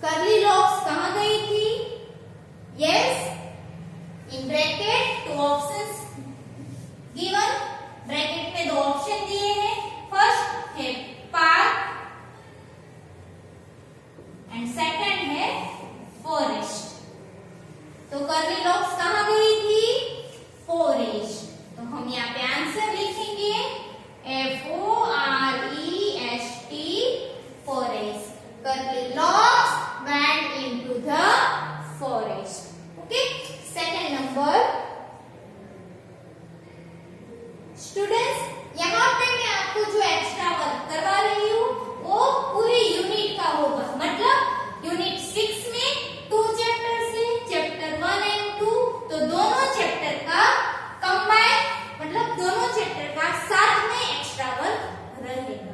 Curly locks कहाँ गई थी? Yes, in bracket two options given, bracket में दो ऑप्शन दिए हैं, फर्स्ट है पार्क एंड सेकंड है फॉरेस्ट। तो कर्ली लॉक्स कहाँ गई थी? फॉरेस्ट। तो हम यहाँ पे आंसर लिखेंगे FOREST, forest. Curly locks went into the forest. Okay, second number. Students, यहाँ पे मैं आपको जो एक्स्ट्रा वर्क करवा रही हूँ वो पूरी यूनिट का होगा, मतलब यूनिट 6 में 2 चैप्टर्स है, चैप्टर 1 एंड 2, तो दोनों चैप्टर का कंबाइन, मतलब दोनों चैप्टर का साथ में एक्स्ट्रा वर्क रहेगा।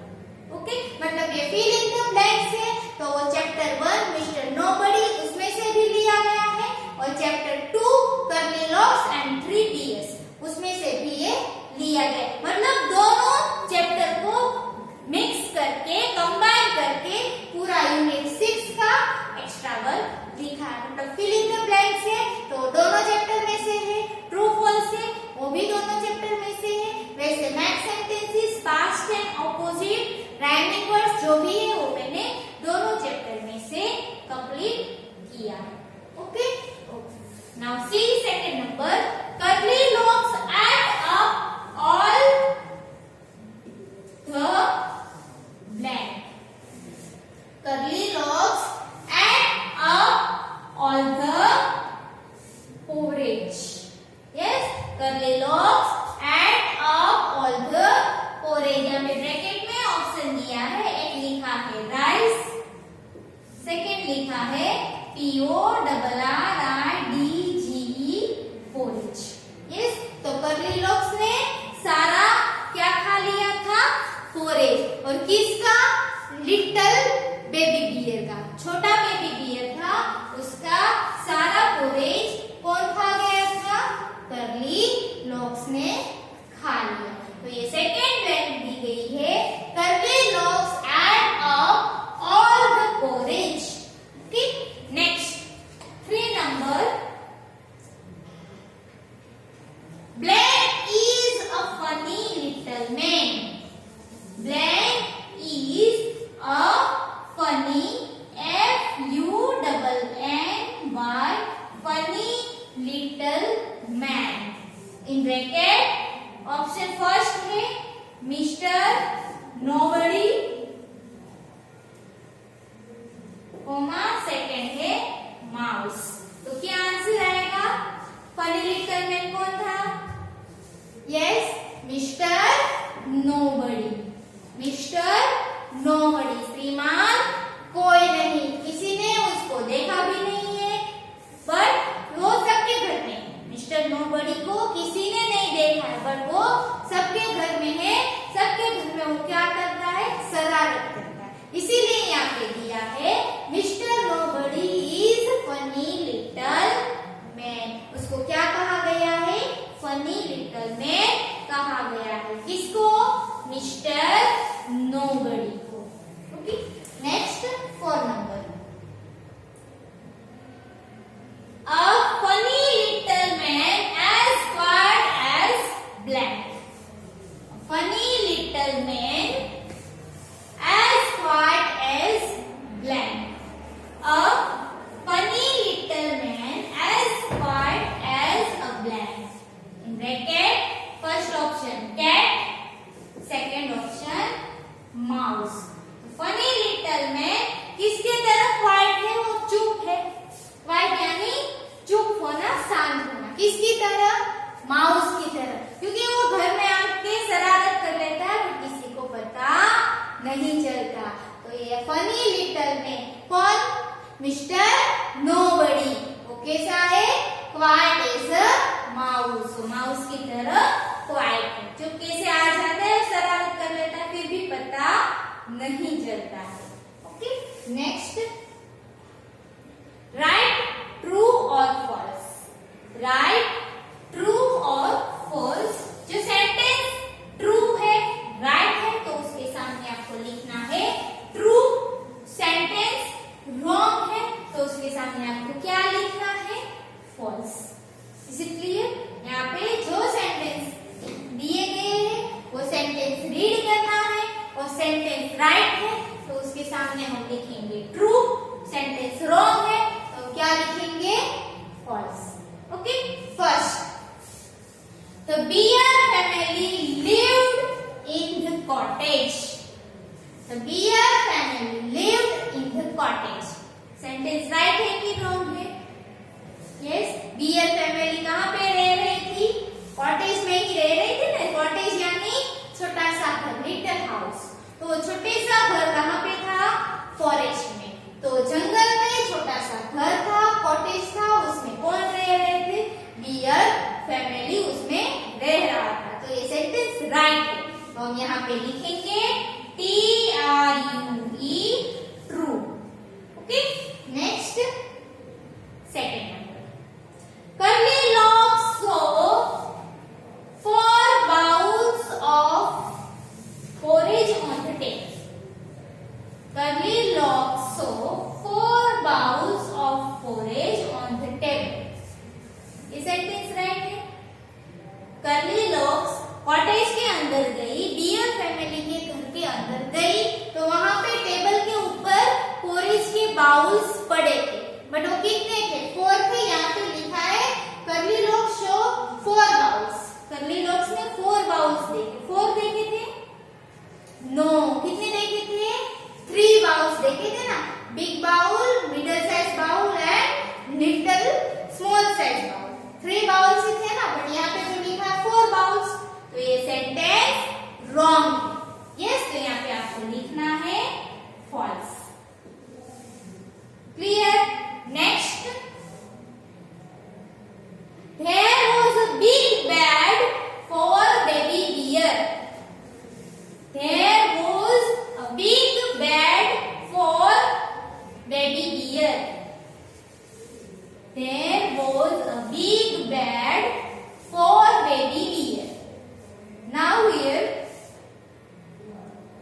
ओके, मतलब ये फिल इन द ब्लैंक्स है, तो वो चैप्टर 1 मिस्टर नोबडी उसमें से भी लिया गया है, और chapter 2 curly locks and 3 DS उसमें से भी ये लिया गया, मतलब दोनों चैप्टर को मिक्स करके कंबाइन करके पूरा यूनिट 6 का एक्स्ट्रा वर्क लिखा है। मतलब फिल इन द ब्लैंक्स है तो दोनों चैप्टर में से है, ट्रू फॉल्स है वो भी दोनों चैप्टर में से है, वैसे match sentences, past and opposite, rhyming words जो भी है वो मैंने दोनों चैप्टर में से कंप्लीट किया है। Okay, now see second number, curly locks add up all the blank. Curly locks add up all the porridge. Yes, curly locks add up all the porridge. हमें ब्रैकेट में ऑप्शन दिया है, एक लिखा है राइस, सेकेंड लिखा है PORRIDGE porridge. Yes, तो कर्ली लॉक्स ने सारा क्या खा लिया था? फोरेज। और किसका? लिटिल बेबी बियर का, छोटा बेबी बियर था, उसका सारा फोरेज कौन खा गया था? कर्ली लॉक्स ने खा लिया। तो ये सेकेंड ब्लैंक दी गई है, curly locks add up all the forage. Okay, next 3 number, Blank is a funny little man. Blank is a funny, FUNNY, funny little man. In bracket option first है Mr. Nobody, coma second है mouse. तो क्या answer आएगा? Funny little man कौन था? Yes, mister nobody. Mister nobody, श्रीमान कोई नहीं, किसी ने उसको देखा भी नहीं है, बट वो सबके घर में है। मिस्टर नोबडी को किसी ने नहीं देखा है, बट वो सबके घर में है, सबके घर में वो क्या करता है? शरारत करता है, इसीलिए यहाँ पे दिया है mister nobody is funny little man. उसको क्या कहा गया है? फनी लिटिल मैन कहा गया है। किसको? मिस्टर नोबडी को। Okay, next 4 number, a funny little man as quiet as blank. Funny little man as quiet as blank. A funny little man as quiet as a blank. In bracket, first option cat, second option mouse. Funny little man किसके तरफ quiet है? वो चुप है। quiet यानी चुप होना, शांत होना। किसकी तरफ? माउस की तरफ, क्योंकि वो घर में आके शरारत कर लेता है तो किसी को पता नहीं चलता। तो ये फनी लिटिल मैन कौन? Mister nobody. वो कैसा है? Quiet as a mouse. Mouse की तरह क्वाइट है, चुपके से आ जाता है, शरारत कर लेता है, फिर भी पता नहीं चलता है। ओके, नेक्स्ट, राइट ट्रू और फॉल्स। राइट ट्रू और फॉल्स। जो सेंटेंस ट्रू है, राइट है, तो उसके सामने आपको लिखना है ट्रू। सेंटेंस रॉन्ग है उसके सामने आपको क्या लिखना है? फॉल्स। Is it clear? यहाँ पे जो सेंटेंस दिए गए हैं वो सेंटेंस रीड करना है और सेंटेंस राइट है तो उसके सामने हम लिखेंगे ट्रू, सेंटेंस रॉन्ग है तो क्या लिखेंगे? False. Okay, first, the bear family lived in the cottage. The bear family lived in the cottage. Sentence right है कि रॉन्ग है? यस, बियर फैमिली कहाँ पे रह रही थी? कॉटेज में ही रह रही थी ना। कॉटेज यानी छोटा सा घर, लिटिल हाउस। तो छोटे सा घर कहाँ पे था? फॉरेस्ट में। तो जंगल में छोटा सा घर था, कॉटेज था, उसमें कौन रह रहे थे? बियर फैमिली उसमें रह रहा था। तो ये सेंटेंस राइट है तो हम यहाँ पे लिखेंगे TRUE, true. Okay, next, second number, curly locks saw 4 bowls of porridge on the table. Curly Lock saw 4 bowls of porridge on the table. ये सेंटेंस राइट है। कर्ली लॉक्स कॉटेज के अंदर गई, बियर फैमिली के घर के अंदर गई तो वहां पे टेबल के ऊपर पोरिज के बाउल्स पड़े थे, बट वो कितने थे? 4 थे। यहाँ पे लिखा है curly locks show 4 bowls. Curly locks ने 4 बाउल्स देखे। 4 देखे थे? नो, कितने देखे थे? 3 बाउल्स देखे थे ना। Big bowl, middle size bowl and little small size bowl. 3 bowls ही थे ना, बट यहाँ पे जो लिखा है 4 बाउल्स तो ये सेंटेंस रॉन्ग है। यस, तो यहाँ पे आपको लिखना है false. Clear? Next, there was a big bed for baby bear. There was a big bed for baby bear. There was a big bed for baby bear. Now here,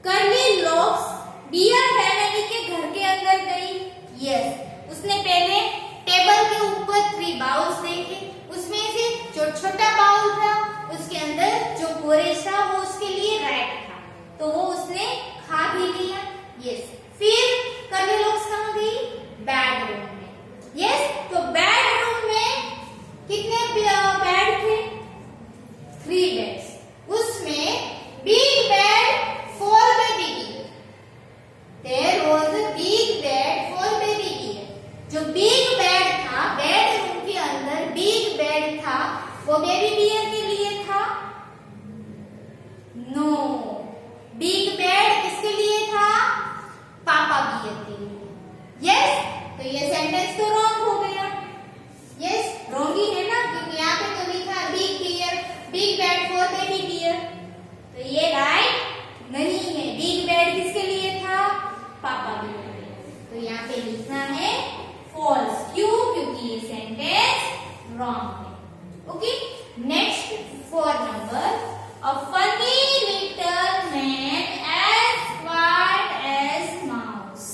curly locks beer family के घर के अंदर गई। Yes, उसने पहले table के ऊपर 3 bowls देखे, उसमें से जो छोटा बाउल था उसके अंदर जो पोरेज था वो उसके लिए राइट था तो वो उसने खा भी लिया। यस, फिर कर्ली लॉक्स कहाँ गई? बेडरूम में। यस, तो बेडरूम में कितने बेड थे? 3 बेड्स। उसमें big bed for baby bear. There was a big bed for baby bear. जो बिग बेड था, बेडरूम के अंदर बिग बेड था, वो बेबी बियर के लिए था? नो, बिग बेड किसके लिए था? पापा बियर के लिए। यस, तो ये सेंटेंस तो रॉन्ग हो गया। यस, रॉन्ग ही है ना, क्योंकि यहाँ पे तो लिखा है big bear, big bed for baby bear, तो ये राइट नहीं है। बिग बेड किसके लिए था? पापा बियर के लिए। तो यहाँ पे लिखना है फॉल्स। क्यों? क्योंकि ये सेंटेंस रॉन्ग है। Okay, next, 4 number, a funny little man as smart as mouse.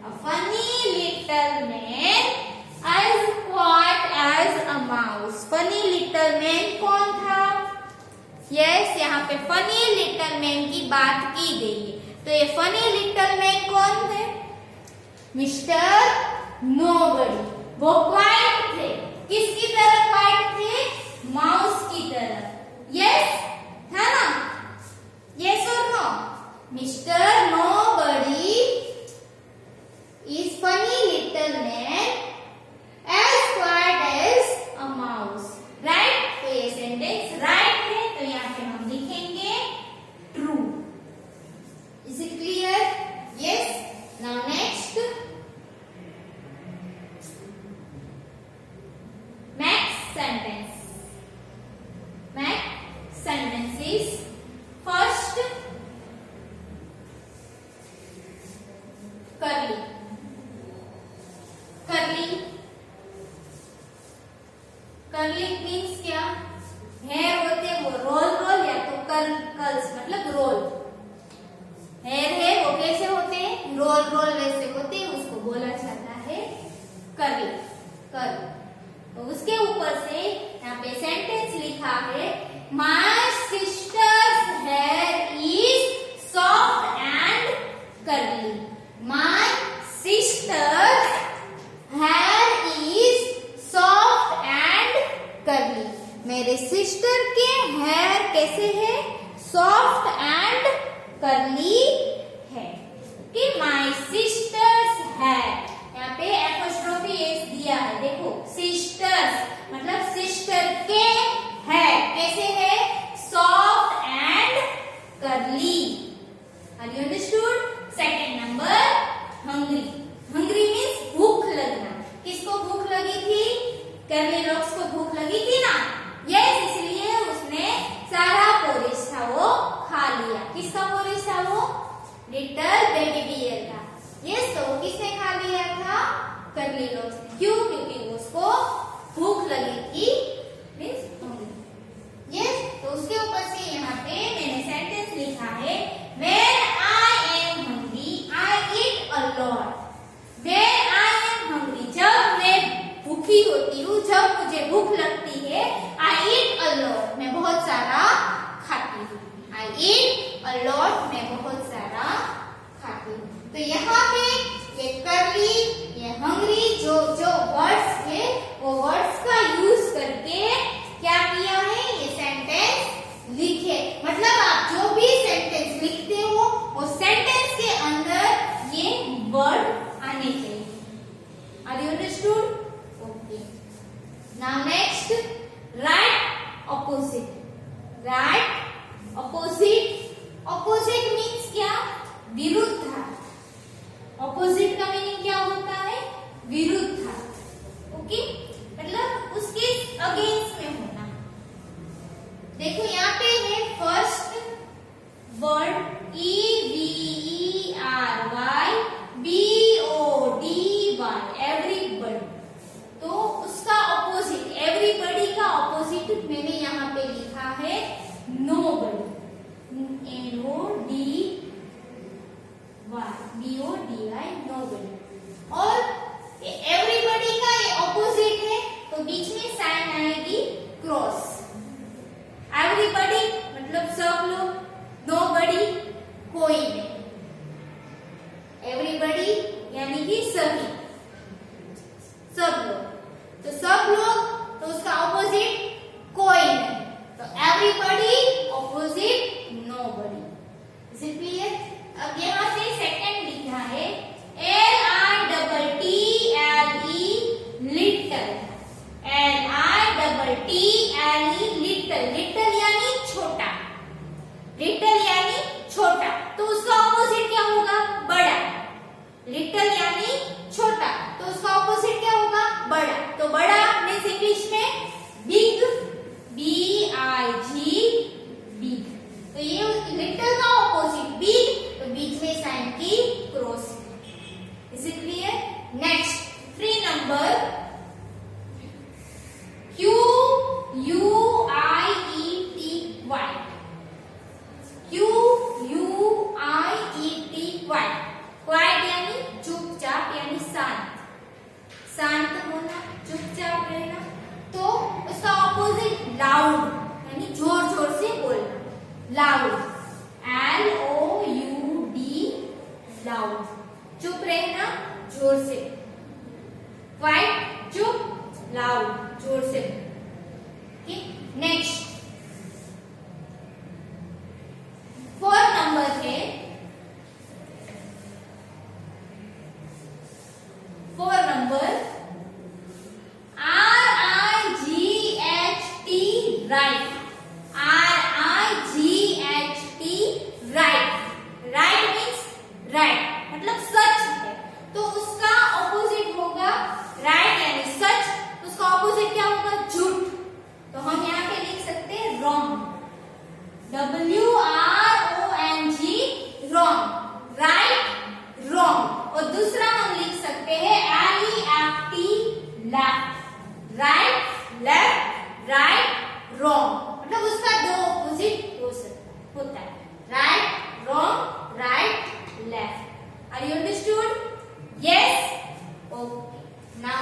A funny little man as smart as a mouse. Funny little man कौन था? यस, यहाँ पे फनी लिटिल मैन की बात की गई है तो ये फनी लिटिल मैन कौन थे? Mister nobody. वो क्वाइट थे। किसकी तरह क्वाइट थे? माउस की तरह। यस, है ना? यस और no? Mister nobody is funny little man as quiet as a mouse. Right? तो ये सेंटेंस राइट है तो यहाँ पे हम लिखेंगे true. Is it clear? Yes. Now next, next sentence. Next sentence is first, curly. Curly. Curly means क्या? Hair होते वो रोल रोल या तो कर्ल्स मतलब रोल। हेयर है वो कैसे होते हैं? रोल रोल वैसे होते हैं, उसको बोला जाता है कर ले, कर। तो उसके ऊपर से यहाँ पे सेंटेंस लिखा है, my sister's here is soft and curly. My sister's here is soft and curly. मेरे सिस्टर के हेयर कैसे है? सॉफ्ट एंड कर्ली है। कि माय सिस्टर्स हेयर, यहाँ पे एपोस्ट्रोफी एस दिया है, देखो सिस्टर्स मतलब सिस्टर के हेयर कैसे है? Soft and curly. Are you understood? Second number, hungry. Hungry means भूख लगना। किसको भूख लगी थी? कर्ली लॉक्स को भूख लगी थी ना? यस, इसलिए उसने सारा पोरिश था वो खा लिया। किसका पोरिश था वो? लिटिल बेबी बियर का। यस, तो वो किसने खा लिया था? Curly locks. क्यों? क्योंकि उसको भूख लगी थी, मीन्स हंग्री। यस, तो उसके ऊपर से यहाँ पे मैंने सेंटेंस लिखा है, When I am hungry, I eat a lot. When I am hungry, जब मैं भूखी होती हूँ, जब मुझे भूख लगती है, I eat a lot, मैं बहुत सारा खाती हूँ। I eat a lot, मैं बहुत सारा खाती हूँ। तो यहाँ पे ये कर्ली, ये हंग्री जो वर्ड्स थे, वो वर्ड्स का यूज करके क्या किया है? ये सेंटेंस लिखे। मतलब आप जो भी सेंटेंस लिखते हो, वो सेंटेंस के अंदर ये वर्ड आने चाहिए। Are you understood? Okay. Now next, right opposite. Right opposite. Opposite means क्या? विरुद्धार्थ। ऑपोजिट का मीनिंग क्या होता है? विरुद्धार्थ। ओके, मतलब उसके अगेंस्ट में होना। देखो यहाँ पे है first word EVERY BODY, everybody. तो उसका ऑपोजिट, एवरीबॉडी का ऑपोजिट मैंने यहाँ पे लिखा है नोबडी। NODY BODY, nobody. और एवरीबॉडी का ये ऑपोजिट है, तो बीच में साइन आएगी क्रॉस। एवरीबॉडी मतलब सब लोग, नोबडी कोई नहीं। एवरीबॉडी यानी कि सभी, सब लोग। तो सब लोग, तो उसका ऑपोजिट कोई नहीं। तो everybody opposite nobody. Is it clear? अब यहाँ से सेकंड लिखा है LITTLE, little. LITTLE, little. Little यानी छोटा। लिटिल यानी छोटा, तो उसका ऑपोजिट क्या होगा? बड़ा। लिटिल यानी छोटा, तो उसका ऑपोजिट क्या होगा? बड़ा। तो बड़ा मीन्स इंग्लिश में बिग, BIG, बिग। तो ये लिटिल का ऑपोजिट बिग, तो बीच में साइन की cross. Is it clear? Next, 3 number, QUIETY। QUIETY, quite यानी चुपचाप यानी शांत। शांत होना, चुपचाप रहना। तो उसका ऑपोजिट लाउड यानी जोर जोर से बोलना। Loud, LOUD, loud. चुप रहना, जोर से। क्वाइट चुप, लाउड जोर से। नेक्स्ट 4 नंबर है, 4 number RIGHT, right. RIGHT, right. Right means right, मतलब सच है। तो उसका ऑपोजिट होगा राइट यानी सच, उसका ऑपोजिट क्या होगा? झूठ। तो हम यहाँ पे लिख सकते हैं wrong, WRONG, wrong. Right, wrong. और दूसरा हम लिख सकते हैं LEFT, left. Right, left, right, wrong. मतलब उसका 2 ऑपोजिट होता है, right, wrong, right, left. Are you understood? Yes, okay. Now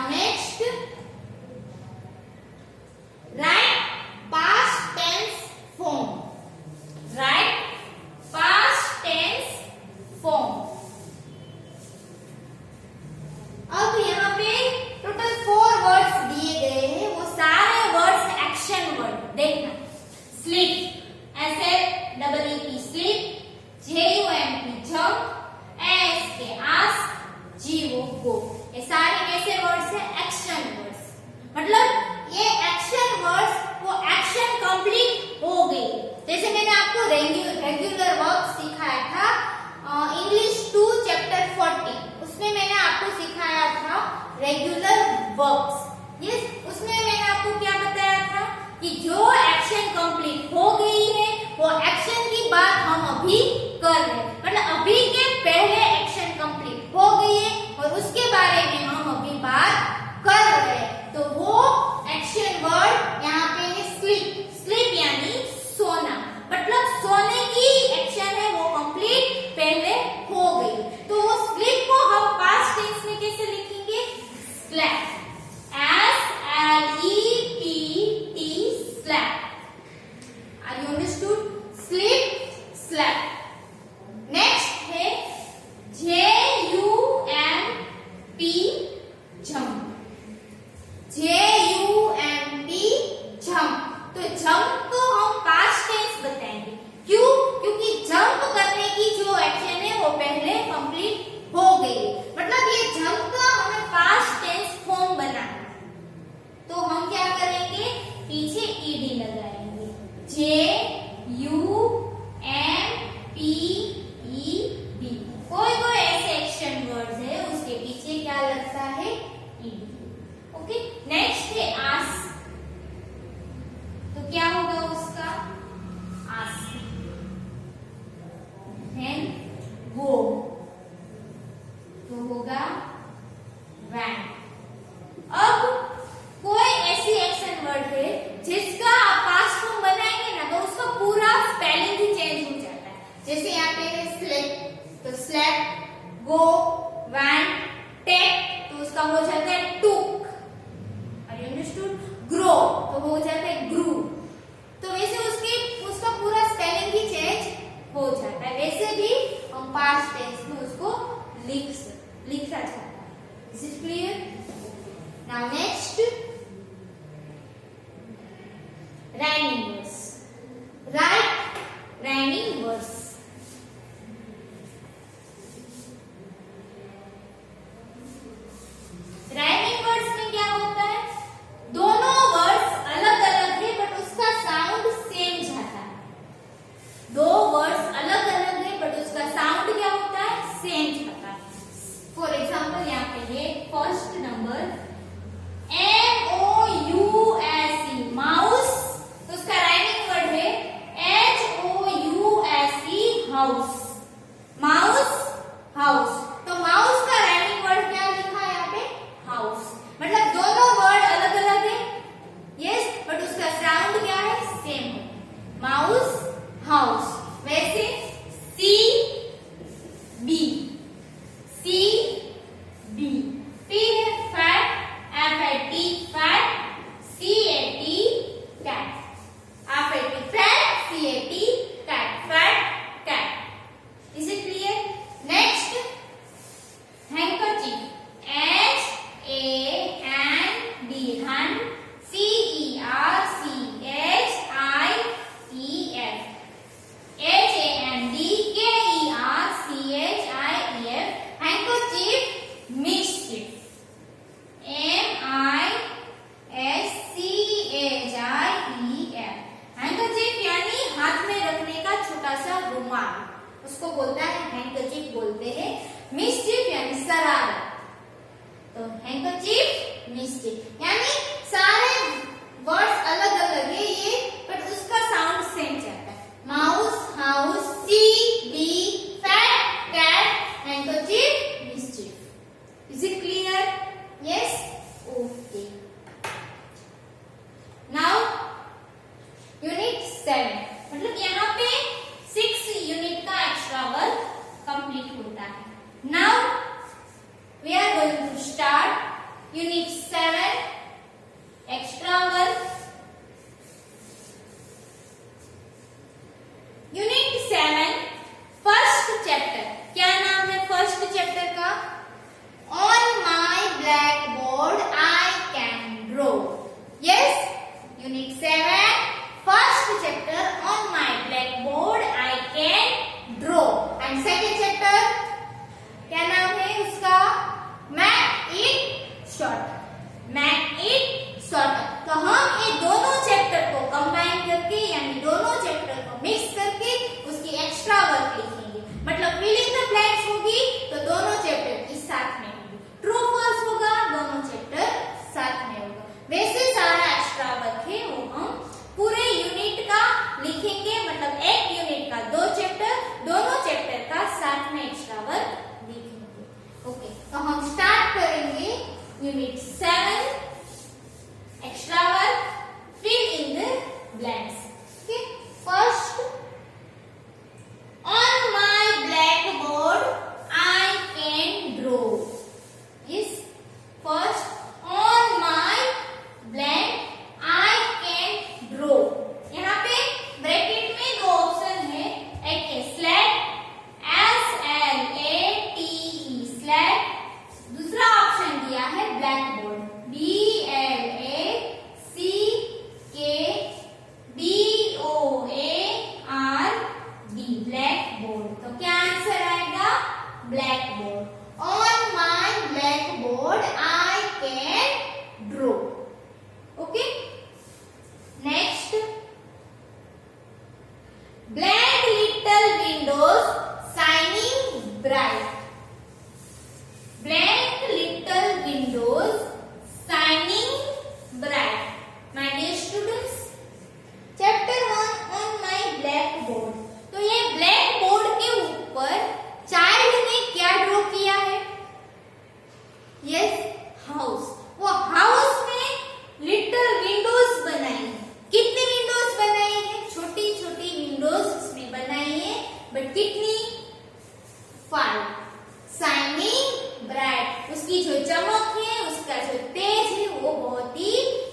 verbs. Yes, उसमें मैंने आपको क्या बताया था कि जो एक्शन कंप्लीट हो गई है वो एक्शन की बात हम अभी कर रहे हैं, मतलब अभी के पहले एक्शन कंप्लीट हो गई है और उसके बारे में हम अभी बात कर रहे हैं। तो वो एक्शन वर्ड यहाँ पे है स्लीप। स्लीप यानी सोना, मतलब सोने की एक्शन है वो कंप्लीट पहले हो गई। तो वो स्लीप को हम पास्ट टेंस में कैसे लिखेंगे? Slept, S-L-E-P-T, slept. Are you understood? Sleep, slept. Next है J-U-M-P, jump. J-U-M-P, jump. तो jump को हम past tense बताएंगे। क्यों? क्योंकि jump करने की जो एक्शन है वो पहले कंप्लीट हो गई, मतलब ये jump का हमें past tense फॉर्म बनाना। तो हम क्या करेंगे? पीछे ed लगाएंगे। J-U-M-P-E-D। कोई कोई ऐसे एक्शन वर्ड्स है उसके पीछे क्या लगता है? ed। ओके, नेक्स्ट है आस्क। तो क्या होगा उसका? आस्क। देन गो, तो होगा वैन। अब कोई ऐसी एक्शन वर्ड है जिसका आप पास्ट फॉर्म बनाएंगे ना तो उसका पूरा स्पेलिंग ही चेंज हो जाता है। जैसे यहाँ पे है स्लेप, तो स्लेप, गो, वैन, टेक, तो उसका हो जाता है टुक। Are you understood? ग्रो, तो हो जाता है ग्रू। तो वैसे उसका पूरा स्पेलिंग ही चेंज हो जाता है। वैसे भी हम पास्ट टेंस में उसको लिखा जाता है। Is it clear? Now next, rhyming words. Write rhyming words. Rhyming words में क्या होता है? दोनों वर्ड्स अलग अलग है बट उसका साउंड सेम जाता है। दो वर्ड्स अलग अलग है बट उसका साउंड क्या होता है? सेम जाता है। फॉर एग्जाम्पल यहाँ पे है फर्स्ट नंबर M-O-U-S-E, माउस। तो उसका राइमिंग वर्ड है H-O-U-S-E, हाउस। Mouse, house. तो माउस का राइमिंग वर्ड क्या लिखा है यहाँ पे? हाउस। मतलब दोनों वर्ड अलग अलग है, यस, बट उसका साउंड क्या है? सेम है। Mouse, house. वैसे सी बी, सी बी। फिर है fat, F-A-T, fat, C-A-T, cat. F-A-T, fat, C-A-T, cat. Fat, cat. Is it clear? Next, handkerchief. H-A-N-D, hand. C-E-R-C-H-I-E-F. H-A-N-D-K-E-R-C-H-I-E-F. Handkerchief, mischief. M-I-S-C-H-I-E-F. Handkerchief यानी हाथ में रखने का छोटा सा रुमाल, उसको बोलता है हैंकरचीफ बोलते हैं। मिस्चिफ यानी शरारत, तो हैंकरचीफ, मिस्चिफ यानी सारे वर्ड्स अलग अलग है ये, बट उसका साउंड सेम जाता है। Mouse, house, sea bee, fat, cat, handkerchief, mischief. Is it clear? Yes, okay. Now unit 7, मतलब यहाँ पे 6 यूनिट का एक्स्ट्रा वर्क कंप्लीट होता है। Now we are going to start unit 7 extra work. Unit 7 first chapter. क्या नाम है first chapter का? On my blackboard I can draw. Yes, unit 7 first chapter on my blackboard I can draw. And second chapter क्या नाम है उसका? Make it short. Make it shorter. तो हम ये दोनों चैप्टर को कंबाइन करके यानी दोनों चैप्टर को मिक्स करके उसकी एक्स्ट्रा वर्क लिखेंगे। मतलब फिलिंग द ब्लैंक्स होगी तो दोनों चैप्टर एक साथ में होगी। ट्रू फॉल्स होगा दोनों chapter Unit 7, extra work, fill in the blanks. Okay, first, on my blackboard I can draw. Yes, first, on my blank I can draw. यहाँ पे ब्रैकेट में दो ऑप्शन है, एक है स्लैट SLATE स्लैट, दूसरा ऑप्शन दिया है ब्लैकबोर्ड BLACKBOARD ब्लैकबोर्ड। तो क्या आंसर आएगा? Blackboard. On my blackboard I can draw. Okay, next, black little Windows shining bright. Black little windows shining bright. My dear students, chapter 1 on my blackboard. तो ये blackboard के ऊपर child ने क्या draw किया है? Yes, house. वो house में लिटिल विंडोज बनाई है। कितनी विंडोज बनाई है? छोटी छोटी विंडोज उसमें बनाई है, बट कितनी? 5। शाइनिंग ब्राइट, उसकी जो चमक है, उसका जो तेज है, वो बहुत ही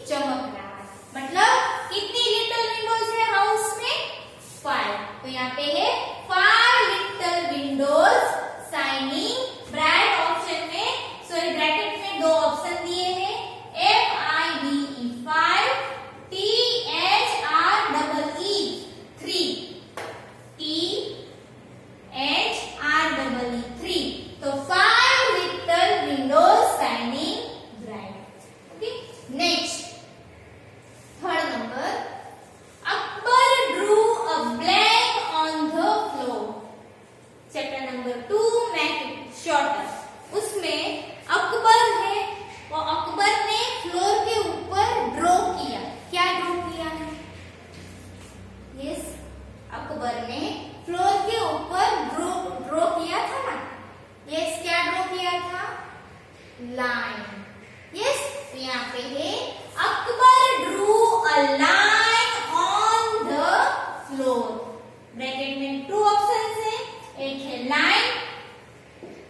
चमक रहा है। मतलब कितनी लिटिल विंडोज है हाउस में? 5। तो यहाँ पे है 5 little Windows shining bright. Option में, सॉरी ब्रैकेट में दो ऑप्शन दिए हैं, FIVE 5, THREE 3, THREE 3। तो 5 little windows shining bright. Okay, next, third number, Akbar drew a blank on the floor. Chapter number 2, make it shorter. उसमें अकबर है, वो अकबर ने फ्लोर के ऊपर ड्रॉ किया। क्या ड्रॉ किया है? यस, अकबर ने फ्लोर के ऊपर ड्रॉ किया था ना। यस, क्या ड्रॉ किया था? लाइन। यस, तो यहाँ पे है Akbar drew a line on the floor. Bracket में 2 ऑप्शन है, एक है लाइन,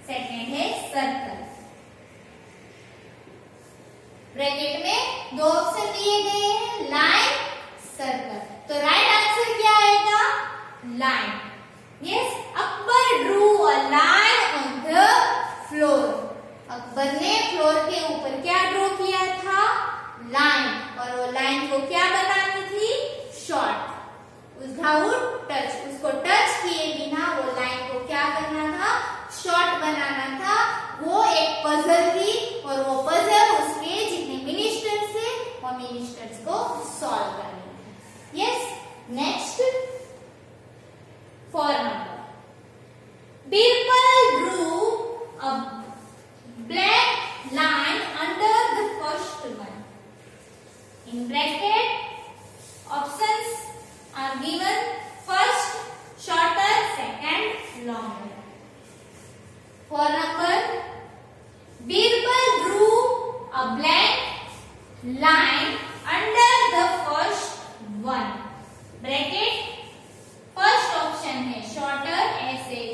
सेकेंड है सर्कल। ब्रैकेट में 2 ऑप्शन दिए गए हैं, लाइन, सर्कल। तो राइट आंसर क्या आएगा? Line. Yes, Akbar drew a line on the floor. Akbar ने फ्लोर के ऊपर क्या ड्रॉ किया था? लाइन। और वो लाइन को क्या बनानी थी? Short, without touch. उसको टच किए बिना वो लाइन को क्या करना था? शॉर्ट बनाना था। वो एक पजल थी, और वो पजल उसके जितने मिनिस्टर्स थे, वो मिनिस्टर्स को सॉल्व करना था। Yes, next, 4 number, Birbal drew a black line under the first one. In bracket, options are given: first, shorter; second, longer. 4 number, Birbal drew a black line under the first one. Bracket, first option है shorter, SHORTER,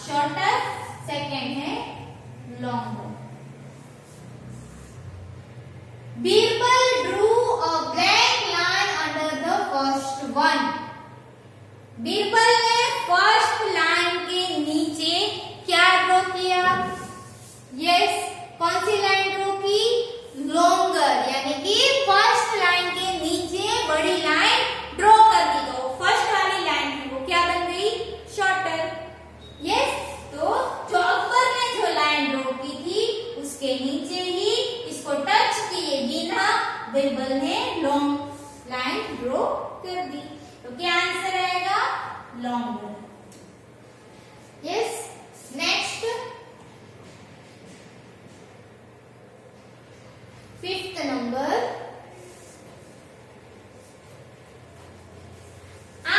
shorter. Second है longer. Birbal drew a black line under the first one. Birbal ने first line के नीचे क्या draw किया? Yes, कौन सी line draw की? Longer, यानी कि फर्स्ट लाइन के नीचे बड़ी लाइन ड्रॉ कर दी। तो फर्स्ट वाली लाइन थी वो क्या बन गई? शॉर्टर। यस, तो जो अकबर ने जो लाइन ड्रॉ की थी उसके नीचे ही इसको टच किए बिना बीरबल ने लॉन्ग लाइन ड्रॉ कर दी। तो क्या आंसर आएगा? Longer. Yes, next, 5th number, I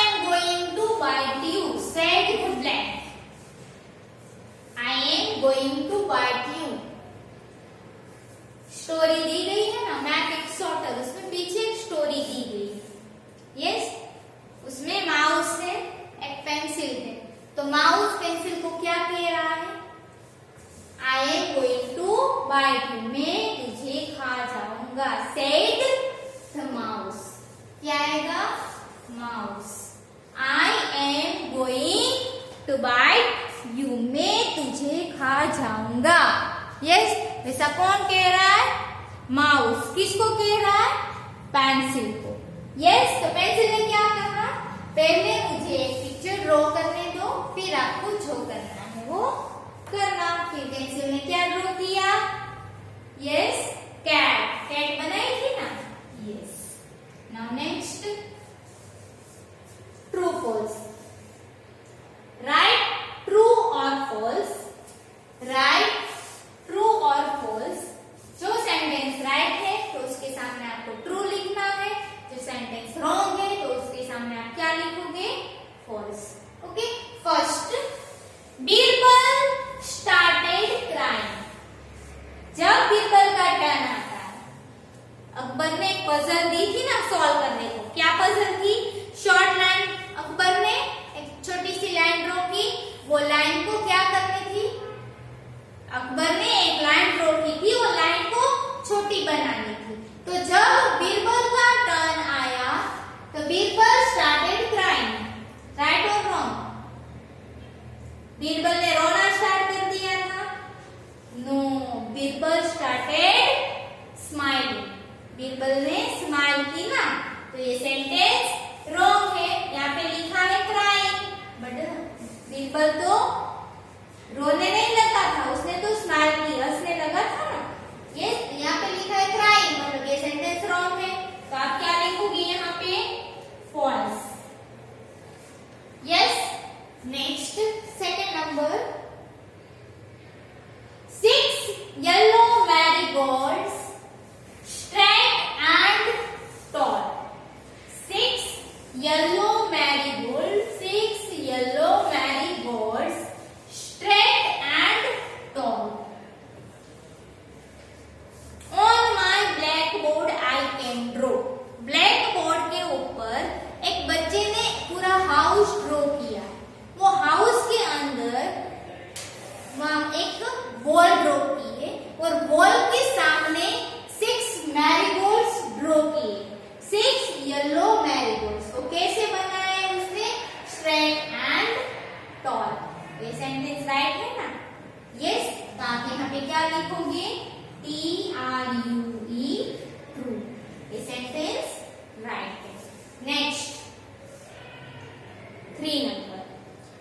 am going to bite you, said the black. I am going to bite you. Story दी गई है ना, मैप एक शॉर्टर, उसमें पीछे एक स्टोरी दी गई। यस, उसमें माउस है, एक पेंसिल है, तो माउस पेंसिल को क्या कह रहा है? I am going to bite you, मैं तुझे खा जाऊंगा, सेड द माउस। क्या आएगा? Mouse. I am going to bite you, मैं तुझे खा जाऊंगा। यस, वैसा कौन कह रहा है? माउस। किसको कह रहा है? पेंसिल को। यस, तो पेंसिल ने क्या कहा? पहले मुझे एक पिक्चर ड्रॉ करने दो, फिर आपको जो करना है वो करना। फिर पेंसिल ने क्या ड्रॉ किया? Yes, cat. कैट बनाई थी ना? Yes. Now next, true false. Right true और फॉल्स। राइट ट्रू और फॉल्स। जो सेंटेंस राइट है तो उसके सामने आपको ट्रू लिखना है, जो सेंटेंस रॉन्ग है तो उसके सामने आप क्या लिखोगे? False. Okay, first, Birbal started crying. जब बीरबल का टर्न आता है, अकबर ने एक पजल दी थी ना सॉल्व करने को। क्या पजल थी? Short line. अकबर ने एक छोटी सी लाइन ड्रॉ की, वो लाइन को क्या करनी थी? अकबर ने एक लाइन ड्रॉ की थी, वो लाइन को छोटी बनानी थी। तो जब बीरबल का टर्न आया तो बीरबल स्टार्टेड क्राइंग। राइट और रॉन्ग? बीरबल ने रोना स्टार्ट कर दिया था? No, Birbal started smiling. Birbal ने स्माइल की ना, तो ये सेंटेंस रॉन्ग है। यहाँ पे लिखा है क्राइंग, बट बीरबल तो रोने नहीं लगा था, उसने तो स्माइल की, हंसने लगा था ना। ये यहाँ पे लिखा है क्राइंग, मतलब ये सेंटेंस रॉन्ग है। तो आप क्या लिखोगे यहाँ पे? False. Yes, next, second number, 6 yellow marigolds straight and tall. 6 yellow marigolds, 6 yellow marigolds, straight and tall. On my blackboard I can draw. Blackboard के ऊपर एक बच्चे ने पूरा हाउस ड्रॉ किया। वो हाउस के अंदर वहां एक बॉल ड्रॉ की है और बॉल के सामने 6 मैरीगोल्ड्स ड्रॉ किए। 6 येलो मैरीगोल्ड्स को कैसे बनाया है उसने? Straight and tall. ये सेंटेंस राइट है ना? यस, तो आप यहाँ पे क्या लिखोगे? TRUE, true. ये सेंटेंस राइट है। Next, 3 number,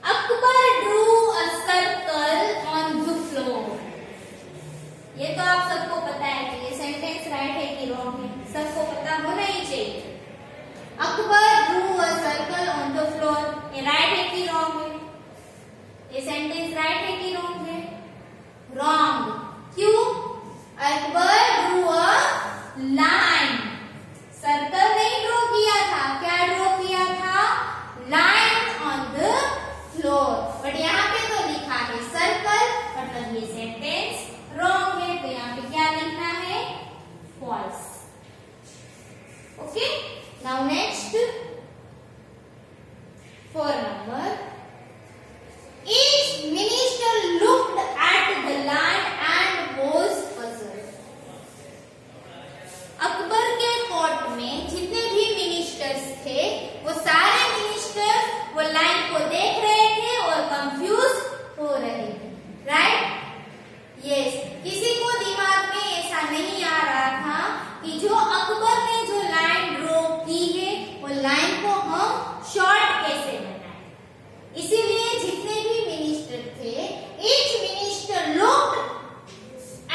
Akbar drew a circle on the floor. ये तो आप सबको पता है कि ये सेंटेंस राइट है कि रॉन्ग है, सबको पता होना ही चाहिए। Akbar drew a circle on the floor, ये राइट है कि रॉन्ग है? ये सेंटेंस राइट है कि रॉन्ग है? रॉन्ग। क्यों? Akbar drew a line, circle नहीं ड्रॉ किया था। क्या ड्रॉ किया था? Line on the floor. But यहाँ पे तो लिखा है सर्कल, मतलब ये सेंटेंस रॉन्ग है। तो यहाँ पे क्या लिखना है? False. Okay, now next, 4 number, each minister looked at the land and was puzzled. Akbar के कोर्ट में जितने भी मिनिस्टर्स थे, वो सारे मिनिस्टर्स वो लाइन को देख रहे थे और कंफ्यूज हो रहे थे। राइट? यस, किसी को दिमाग में ऐसा नहीं आ रहा था कि जो अकबर ने जो लाइन ड्रॉ की है वो लाइन को हम शॉर्ट कैसे बनाएं। इसीलिए जितने भी मिनिस्टर थे, each minister looked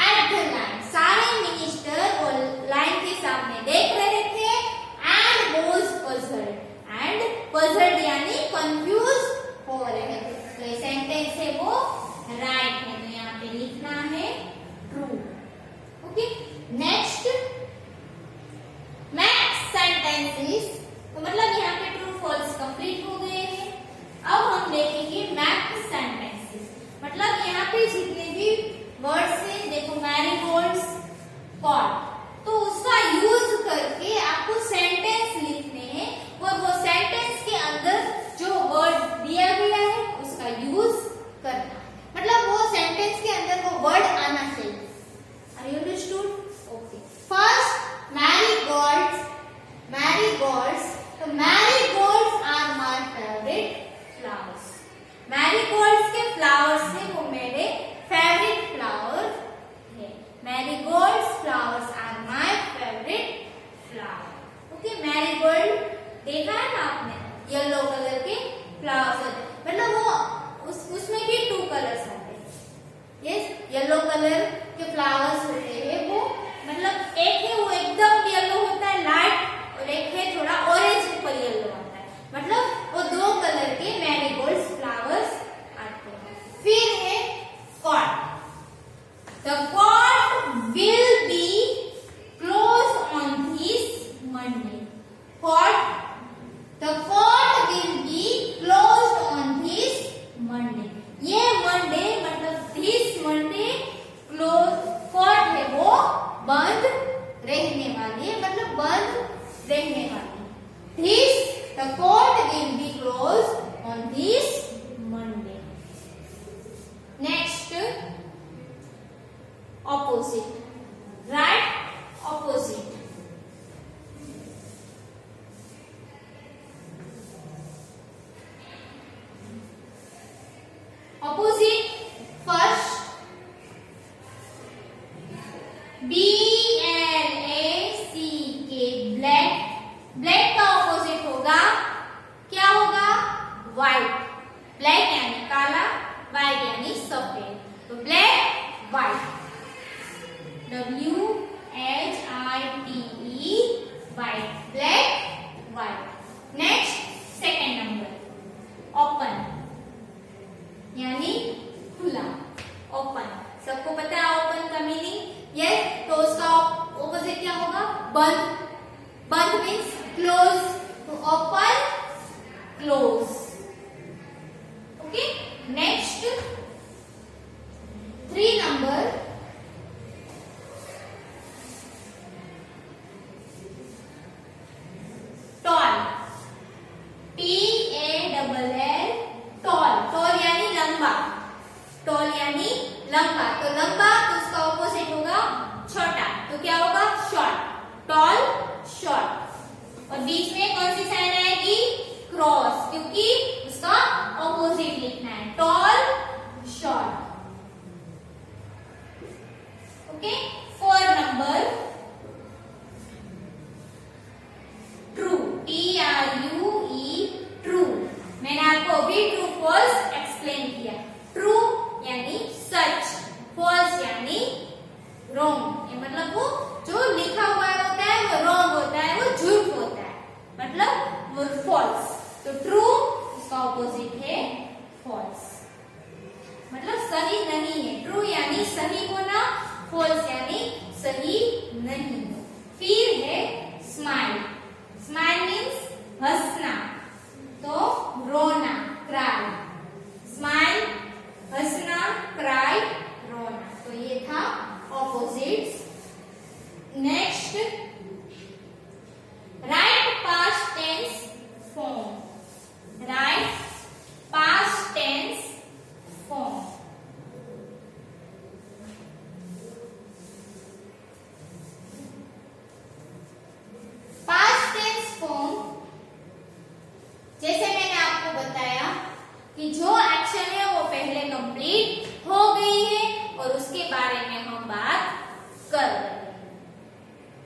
at the line, सारे मिनिस्टर वो लाइन के सामने देख रहे थे and was puzzled, and puzzled यानी कंफ्यूज हो रहे थे। तो ये सेंटेंस है वो राइट है, तो यहाँ पे लिखना है ट्रू। येलो कलर के फ्लावर्स होते हैं वो, मतलब एक है वो एकदम येलो होता है लाइट और एक है थोड़ा ऑरेंज ऊपर येलो आता है, मतलब वो दो कलर के मैरीगोल्ड फ्लावर्स आते हैं। फिर है cord. The court will be closed on this Monday. Court. The court will be closed on this Monday. ये Monday मतलब this Monday close court है वो बंद रहने वाली है, मतलब बंद रहने वाली है। This the court will be closed on this Monday. Next. Opposite. Right? Opposite. Opposite. First. BLACK. Black. Black का opposite होगा, क्या होगा? White. Black यानी काला, white यानी सफेद, तो black, white. WHITE white, black, white. Next, second number, open यानी खुला, open. सबको पता है open का मीनिंग? yes, तो उसका opposite क्या होगा? बंद. बंद means close, तो open, close. Okay. Next, 3 number. Tall. TALL. Tall. Tall यानी लंबा. Tall यानी लंबा. तो लंबा तो उसका ऑपोजिट होगा छोटा. तो क्या होगा? Short. Tall, short. और बीच में कौन सी साइन आएगी? क्रॉस, क्योंकि उसका ऑपोजिट लिखना है. Tall, short. Okay. 4 number. True. TRUE. True. मैंने आपको अभी ट्रू फॉल्स एक्सप्लेन किया. ट्रू यानी सच, फॉल्स यानी रॉन्ग. ये मतलब वो जो लिखा हुआ होता है वो रॉन्ग होता है, वो झूठ होता है, मतलब वो फॉल्स. तो ट्रू इसका ऑपोजिट है फॉल्स, मतलब सही नहीं है. ट्रू यानी सही होना, फॉल्स यानी सही नहीं. फिर है स्माइल. स्माइल मीन्स हंसना, तो रोना, क्राई. स्माइल हंसना, क्राई रोना. तो ये था opposites. Next, write past tense form. Write past tense form. Past tense form, जैसे मैंने आपको बताया कि जो एक्शन है वो पहले कंप्लीट हो गई है और उसके बारे में हम बात कर रहे हैं.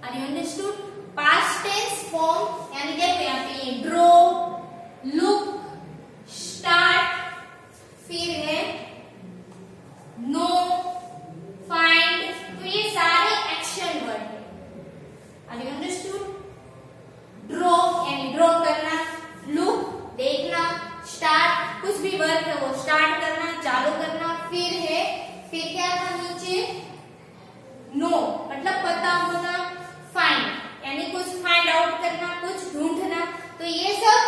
Are you understood? Past tense form यानी देखो यहाँ पे ड्रॉ, लुक, स्टार्ट, फिर है नो, फाइंड. तो ये सारे एक्शन वर्ड है. Are you understood? ड्रॉ यानी ड्रॉ करना, लुक देखना, स्टार्ट कुछ भी वर्क है वो स्टार्ट करना, चालू करना. फिर क्या था नीचे? नो मतलब पता होना, फाइंड यानी कुछ फाइंड आउट करना, कुछ ढूंढना. तो ये सब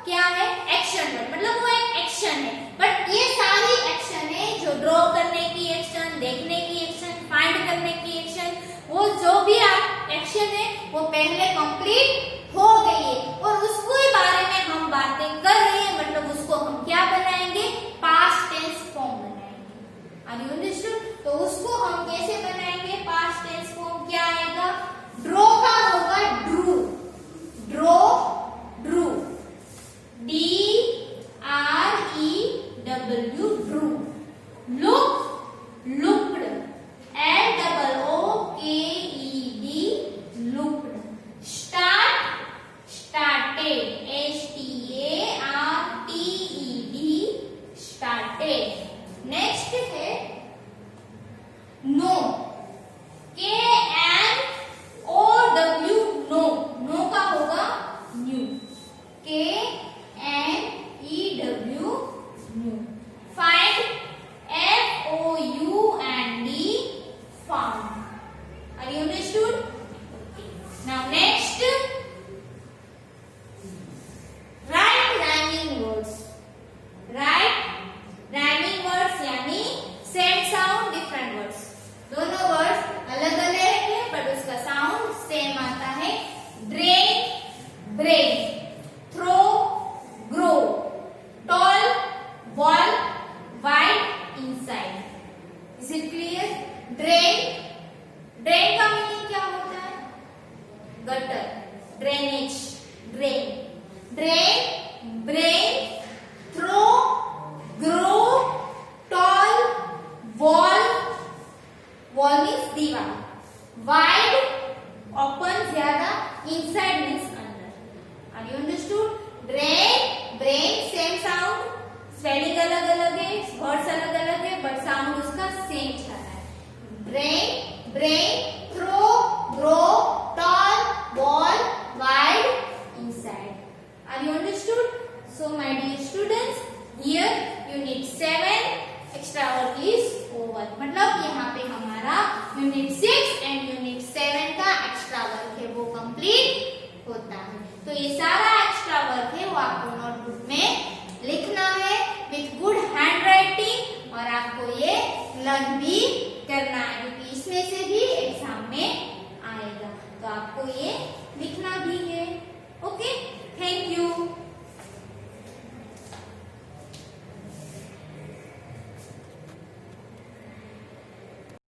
क्या है? एक्शन वर्ड, मतलब वो एक एक्शन है. बट ये सारी एक्शन है जो ड्रॉ करने की एक्शन, देखने की एक्शन, फाइंड करने की एक्शन, वो जो भी आप एक्शन है वो पहले कंप्लीट हो गई है और उसको ही बारे में हम बातें कर रहे हैं, मतलब उसको हम क्या बनाएंगे? पास्ट टेंस फॉर्म बनाएंगे. Are you understood? तो उसको हम कैसे बनाएंगे? पास्ट टेंस फॉर्म क्या आएगा? ड्रॉ का होगा drew. Draw, drew. DREW drew. Look, looked. LOOKED looked. Start, started. STARTED started. Next है ड्रेन, ड्रेन का मीनिंग क्या होता है? Gutter, drainage, drain, drain, brain, throw, grow, tall, wall, wall means दीवार, वाइड, ओपन ज्यादा, inside means अंदर. Are you understood? Drain, brain same sound, spelling अलग अलग है, वर्ड्स अलग अलग है, बट साउंड उसका सेम चल रहा है. Brain, brain, throw, grow, tall, wall, wide, inside. Are you understood? So my dear students, here unit 7 extra work is over. मतलब यहाँ पे हमारा unit 6